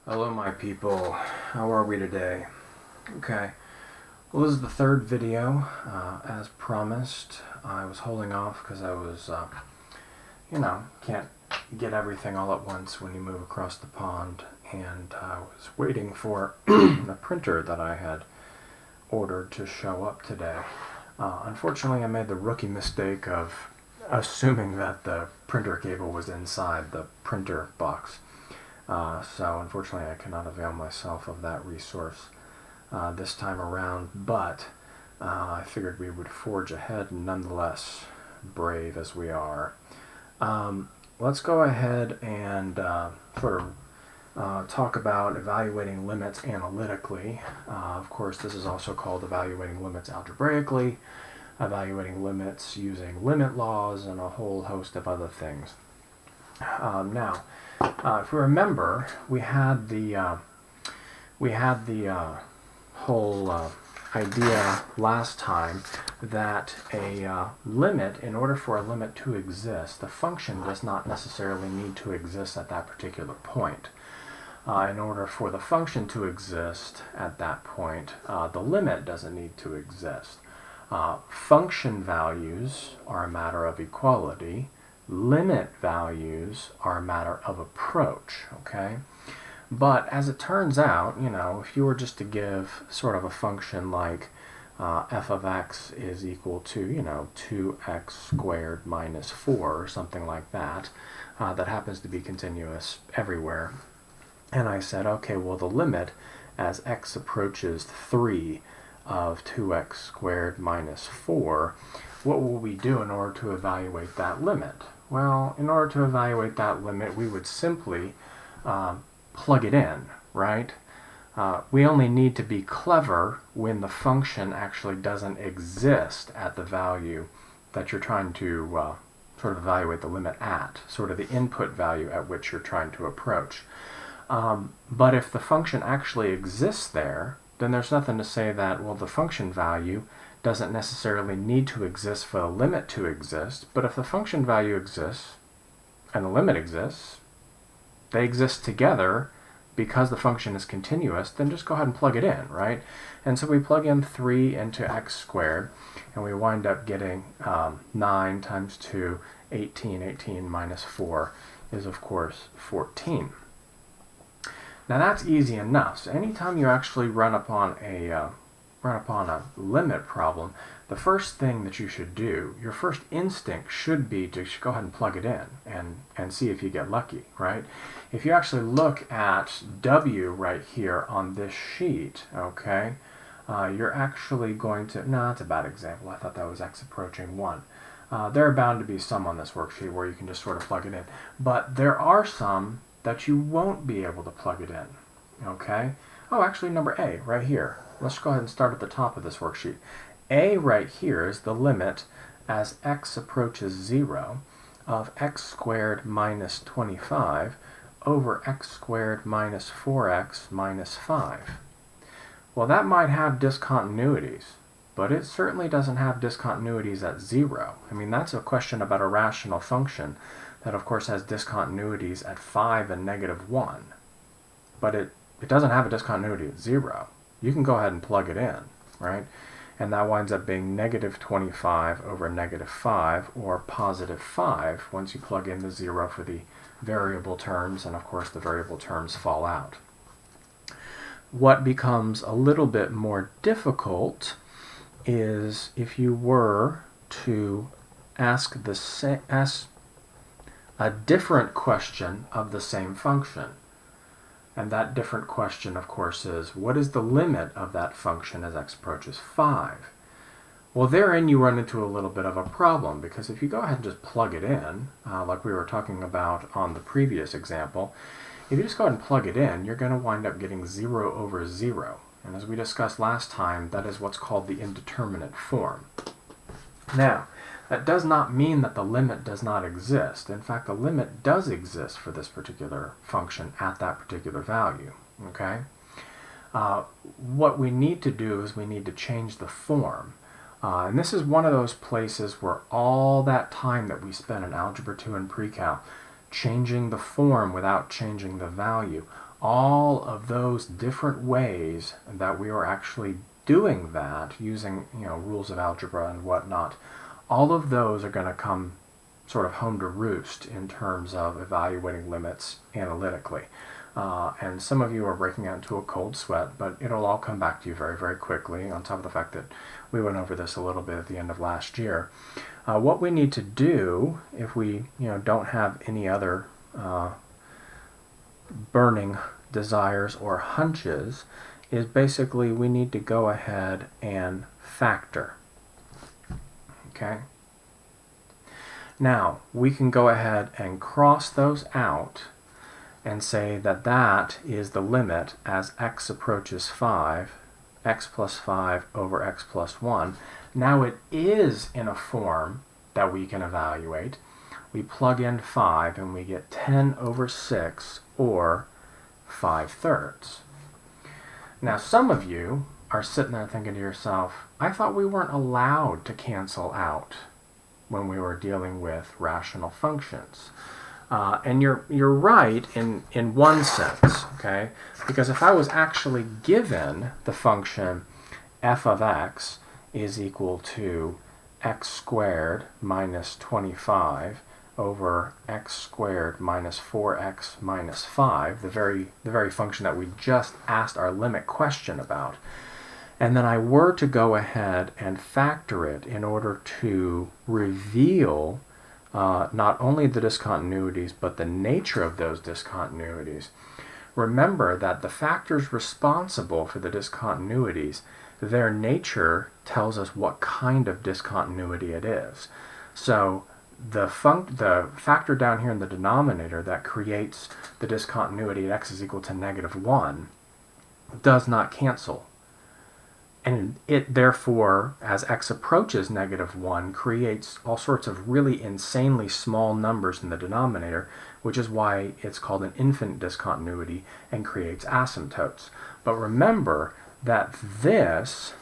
Hello my people, how are we today? Okay, well this is the third video. As promised, I was holding off because I was, can't get everything all at once when you move across the pond, and I was waiting for the printer that I had ordered to show up today. Unfortunately, I made the rookie mistake of assuming that the printer cable was inside the printer box. So unfortunately I cannot avail myself of that resource this time around, but I figured we would forge ahead nonetheless, brave as we are. Let's go ahead and talk about evaluating limits analytically. Of course, this is also called evaluating limits algebraically, evaluating limits using limit laws, and a whole host of other things. Now, if we remember, we had the whole idea last time that a limit, in order for a limit to exist, the function does not necessarily need to exist at that particular point. In order for the function to exist at that point, the limit doesn't need to exist. Function values are a matter of equality. Limit values are a matter of approach, okay? But as it turns out, if you were just to give sort of a function like f of x is equal to, 2x squared minus 4 or something like that, that happens to be continuous everywhere, and I said, okay, well the limit as x approaches 3 of 2x squared minus 4, what will we do in order to evaluate that limit? Well, in order to evaluate that limit, we would simply plug it in, right? We only need to be clever when the function actually doesn't exist at the value that you're trying to sort of evaluate the limit at, sort of the input value at which you're trying to approach. But if the function actually exists there, then there's nothing to say that, well, the function value doesn't necessarily need to exist for the limit to exist, but if the function value exists and the limit exists, they exist together because the function is continuous, then just go ahead and plug it in, right? And so we plug in 3 into x squared, and we wind up getting 9 times 2, 18. 18 minus 4 is, of course, 14. Now that's easy enough. So anytime you actually run upon a limit problem, the first thing that you should do, your first instinct should be to go ahead and plug it in and see if you get lucky, right? If you actually look at W right here on this sheet, okay, you're actually going to, no, that's a bad example. I thought that was x approaching 1. There are bound to be some on this worksheet where you can just sort of plug it in, but there are some that you won't be able to plug it in, okay? Oh, actually number A right here. Let's go ahead and start at the top of this worksheet. A right here is the limit as x approaches 0 of x squared minus 25 over x squared minus 4x minus 5. Well, that might have discontinuities, but it certainly doesn't have discontinuities at 0. I mean, that's a question about a rational function that, of course, has discontinuities at 5 and negative 1. But it doesn't have a discontinuity at 0. You can go ahead and plug it in, right? And that winds up being negative 25 over negative 5, or positive 5, once you plug in the 0 for the variable terms, and of course the variable terms fall out. What becomes a little bit more difficult is if you were to ask a different question of the same function. And that different question, of course, is what is the limit of that function as x approaches 5? Well, therein you run into a little bit of a problem, because if you go ahead and just plug it in, like we were talking about on the previous example, if you just go ahead and plug it in, you're going to wind up getting 0 over 0. And as we discussed last time, that is what's called the indeterminate form. Now, that does not mean that the limit does not exist. In fact, the limit does exist for this particular function at that particular value, okay? What we need to do is we need to change the form. And this is one of those places where all that time that we spent in Algebra 2 and Pre-Cal changing the form without changing the value, all of those different ways that we are actually doing that using, rules of algebra and whatnot, all of those are going to come sort of home to roost in terms of evaluating limits analytically. And some of you are breaking out into a cold sweat, but it'll all come back to you very, very quickly, on top of the fact that we went over this a little bit at the end of last year. What we need to do, if we don't have any other burning desires or hunches, is basically we need to go ahead and factor. Okay? Now, we can go ahead and cross those out and say that that is the limit as x approaches 5, x plus 5 over x plus 1. Now it is in a form that we can evaluate. We plug in 5 and we get 10 over 6, or 5/3. Now some of you are sitting there thinking to yourself, I thought we weren't allowed to cancel out when we were dealing with rational functions. And you're right in one sense, okay? Because if I was actually given the function f of x is equal to x squared minus 25 over x squared minus 4x minus 5, the very function that we just asked our limit question about, and then I were to go ahead and factor it in order to reveal not only the discontinuities, but the nature of those discontinuities. Remember that the factors responsible for the discontinuities, their nature tells us what kind of discontinuity it is. So the factor down here in the denominator that creates the discontinuity at x is equal to -1 does not cancel. And it therefore, as x approaches -1, creates all sorts of really insanely small numbers in the denominator, which is why it's called an infinite discontinuity and creates asymptotes. But remember that this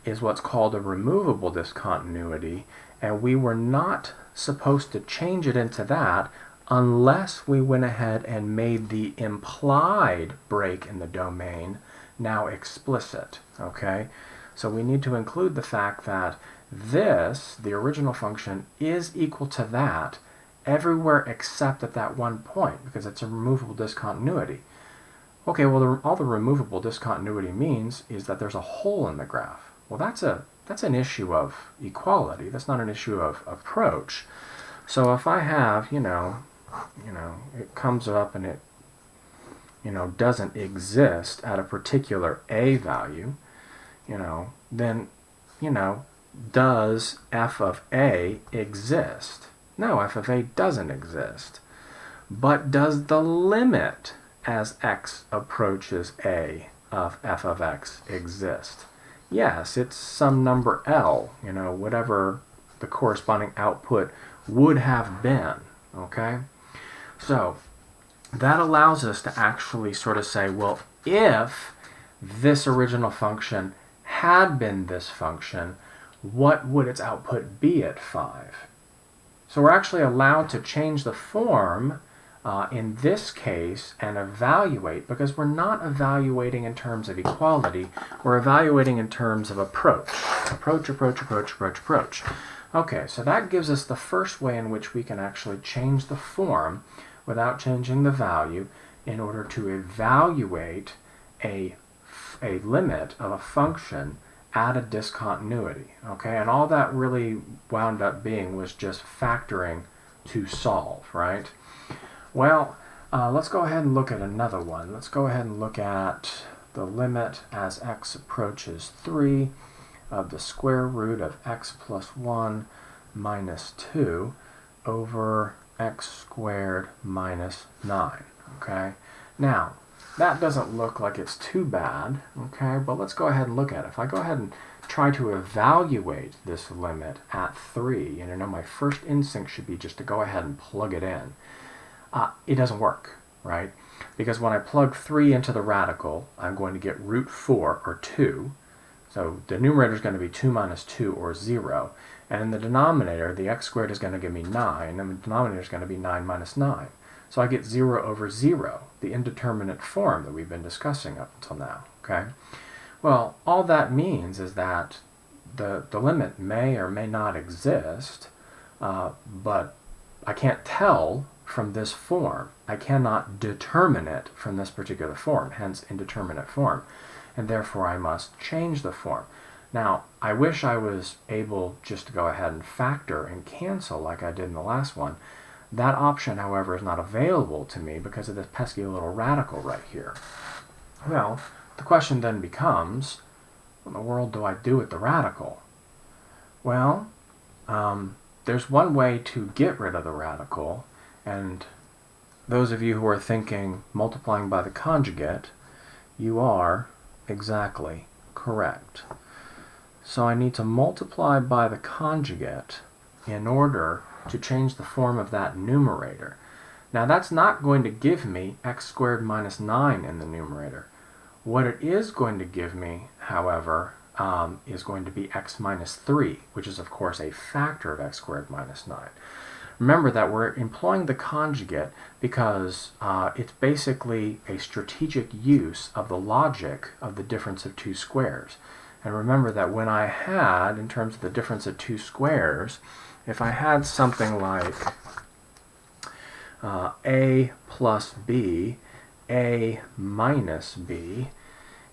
is what's called a removable discontinuity, and we were not supposed to change it into that unless we went ahead and made the implied break in the domain now explicit, okay? So we need to include the fact that this, the original function, is equal to that everywhere except at that one point, because it's a removable discontinuity. Okay, well, all the removable discontinuity means is that there's a hole in the graph. Well, that's an issue of equality. That's not an issue of approach. So if I have, it comes up and it doesn't exist at a particular a value, then, does f of a exist? No, f of a doesn't exist. But does the limit as x approaches a of f of x exist? Yes, it's some number L, whatever the corresponding output would have been, okay? So that allows us to actually sort of say, well, if this original function had been this function, what would its output be at 5? So we're actually allowed to change the form in this case and evaluate, because we're not evaluating in terms of equality, we're evaluating in terms of approach. Approach. Okay, so that gives us the first way in which we can actually change the form without changing the value in order to evaluate a limit of a function at a discontinuity. Okay, and all that really wound up being was just factoring to solve, right? Well, let's go ahead and look at another one. Let's go ahead and look at the limit as x approaches 3 of the square root of x plus 1 minus 2 over x squared minus 9, okay? Now, that doesn't look like it's too bad, okay, but let's go ahead and look at it. If I go ahead and try to evaluate this limit at 3, and my first instinct should be just to go ahead and plug it in, it doesn't work, right? Because when I plug 3 into the radical, I'm going to get root 4, or 2. So the numerator is going to be 2 minus 2, or 0. And in the denominator, the x squared is going to give me 9, and the denominator is going to be 9 minus 9. So I get 0 over 0, the indeterminate form that we've been discussing up until now. Okay? Well, all that means is that the limit may or may not exist, but I can't tell from this form. I cannot determine it from this particular form, hence indeterminate form, and therefore I must change the form. Now, I wish I was able just to go ahead and factor and cancel like I did in the last one. That option, however, is not available to me because of this pesky little radical right here. Well, the question then becomes, what in the world do I do with the radical? Well, there's one way to get rid of the radical, and those of you who are thinking multiplying by the conjugate, you are exactly correct. So I need to multiply by the conjugate in order to change the form of that numerator. Now that's not going to give me x squared minus 9 in the numerator. What it is going to give me, however, is going to be x minus 3, which is of course a factor of x squared minus 9. Remember that we're employing the conjugate because it's basically a strategic use of the logic of the difference of two squares. And remember that when I had, in terms of the difference of two squares, if I had something like a plus b, a minus b,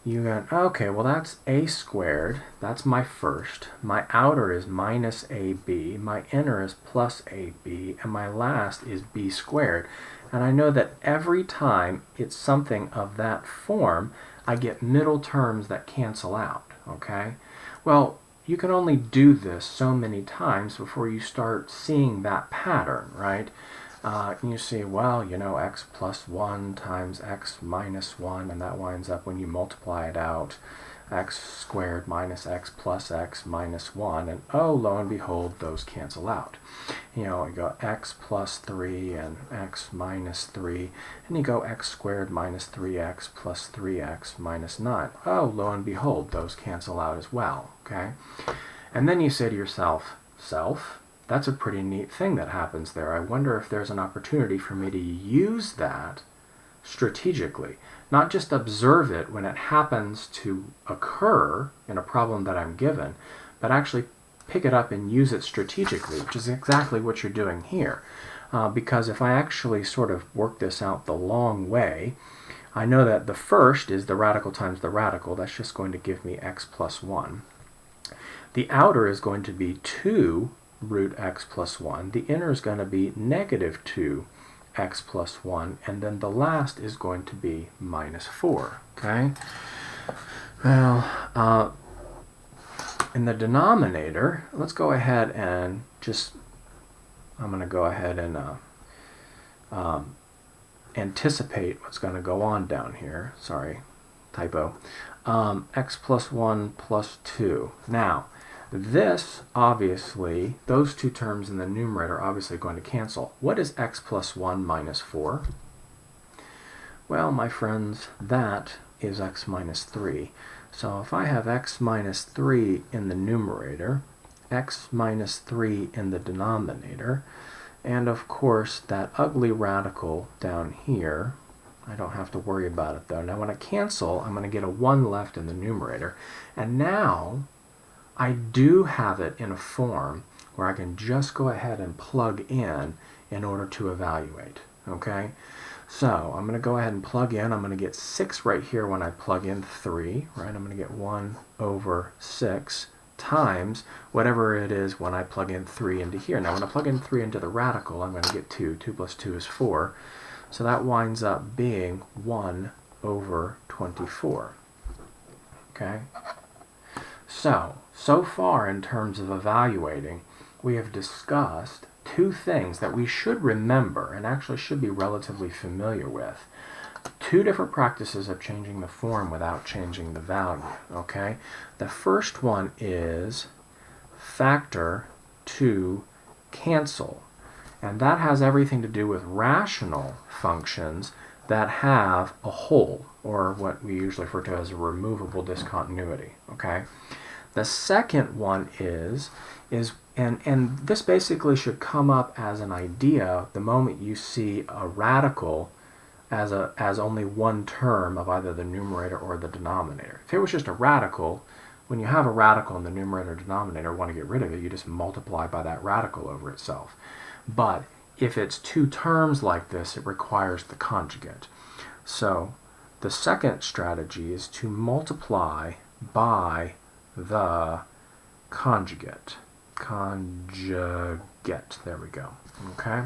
you go, okay, well that's a squared, that's my first, my outer is minus ab, my inner is plus ab, and my last is b squared. And I know that every time it's something of that form, I get middle terms that cancel out, okay? Well, you can only do this so many times before you start seeing that pattern, right? And you see, well, you know, x plus 1 times x minus 1, and that winds up, when you multiply it out, x squared minus x plus x minus 1, and oh, lo and behold, those cancel out. You know, you go x plus 3 and x minus 3, and you go x squared minus 3x plus 3x minus 9. Oh, lo and behold, those cancel out as well, okay? And then you say to yourself, that's a pretty neat thing that happens there. I wonder if there's an opportunity for me to use that strategically. Not just observe it when it happens to occur in a problem that I'm given, but actually pick it up and use it strategically, which is exactly what you're doing here. Because if I actually sort of work this out the long way, I know that the first is the radical times the radical. That's just going to give me x plus 1. The outer is going to be 2 root x plus 1. The inner is going to be negative 2 x plus 1. And then the last is going to be minus 4. Okay? Well, in the denominator, let's go ahead and just, I'm going to go ahead and anticipate what's going to go on down here. Sorry, typo. X plus 1 plus 2. Now, this, obviously, those two terms in the numerator are obviously going to cancel. What is x plus 1 minus 4? Well, my friends, that is x minus 3. So if I have x minus 3 in the numerator, x minus 3 in the denominator, and of course that ugly radical down here, I don't have to worry about it though. Now when I cancel, I'm going to get a 1 left in the numerator. And now I do have it in a form where I can just go ahead and plug in order to evaluate. Okay? So I'm going to go ahead and plug in. I'm going to get 6 right here when I plug in 3. Right? I'm going to get 1 over 6 times whatever it is when I plug in 3 into here. Now when I plug in 3 into the radical, I'm going to get 2. 2 plus 2 is 4. So that winds up being 1 over 24. Okay? So far in terms of evaluating, we have discussed two things that we should remember and actually should be relatively familiar with. Two different practices of changing the form without changing the value. Okay? The first one is factor to cancel. And that has everything to do with rational functions that have a hole, or what we usually refer to as a removable discontinuity. Okay? The second one is And this basically should come up as an idea the moment you see a radical as only one term of either the numerator or the denominator. If it was just a radical, when you have a radical in the numerator or denominator, want to get rid of it, you just multiply by that radical over itself. But if it's two terms like this, it requires the conjugate. So the second strategy is to multiply by the conjugate. Conjugate, there we go. Okay?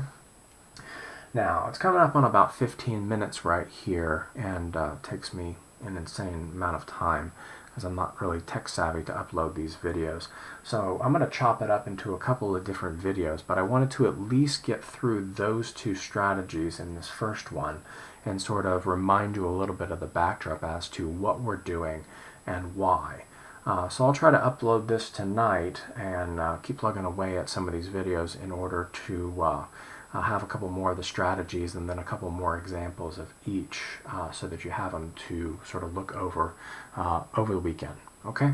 Now, it's coming up on about 15 minutes right here, and takes me an insane amount of time because I'm not really tech savvy to upload these videos. So I'm going to chop it up into a couple of different videos, but I wanted to at least get through those two strategies in this first one and sort of remind you a little bit of the backdrop as to what we're doing and why. So I'll try to upload this tonight and keep plugging away at some of these videos in order to have a couple more of the strategies and then a couple more examples of each so that you have them to sort of look over over the weekend. Okay?